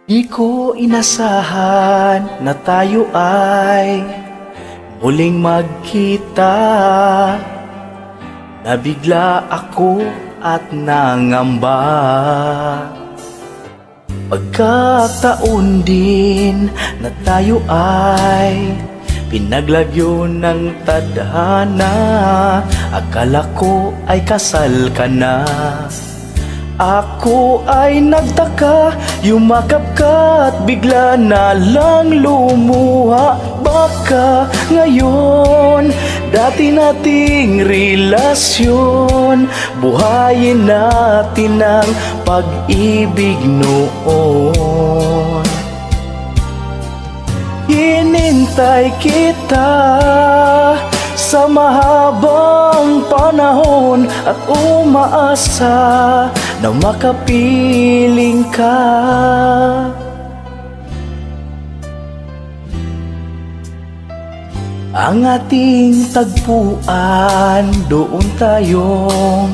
Di ko inasahan na tayo ay muling magkita. Nabigla ako at nangamba. Pagkataon din na tayo ay pinaglagyo ng tadhana. Akala ko ay kasal ka na. Ako ay nagtaka, yumakap ka at bigla na lang lumuha. Baka ngayon, dati nating relasyon, buhayin natin ang pag-ibig noon. Hinintay kita sa mahabang panahon at umaasa na makapiling ka. Ang ating tagpuan, doon tayong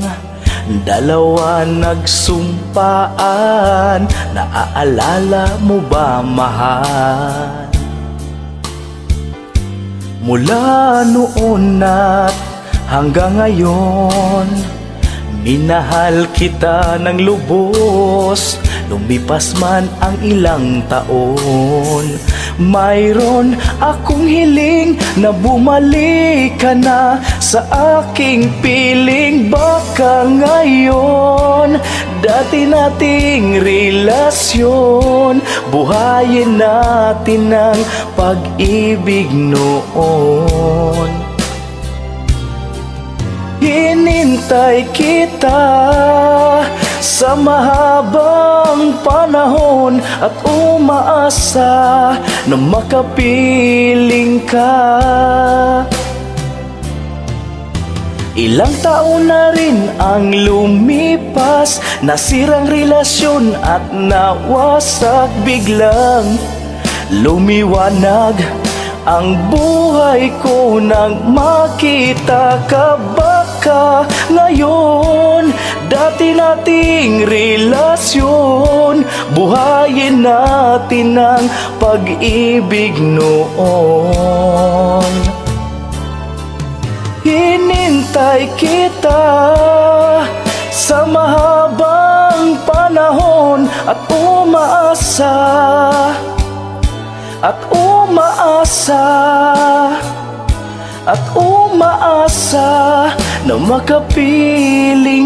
dalawa nagsumpaan. Naaalala mo ba, mahal? Mula noon at hanggang ngayon, minahal kita ng lubos. Lumipas man ang ilang taon, mayroon akong hiling na bumalik ka na sa aking piling. Baka ngayon, dati nating relasyon, buhayin natin ang pag-ibig noon. Hinintay kita sa mahabang panahon at umaasa na makapiling ka. Ilang taon na rin ang lumipas, nasirang relasyon at nawasak biglang. Lumiwanag ang buhay ko nang makita ka. Baka ngayon, dati nating relasyon, buhayin natin ang pag-ibig noon. Hinintay kita sa mahabang panahon at umaasa, at umaasa, at umaasa na makapiling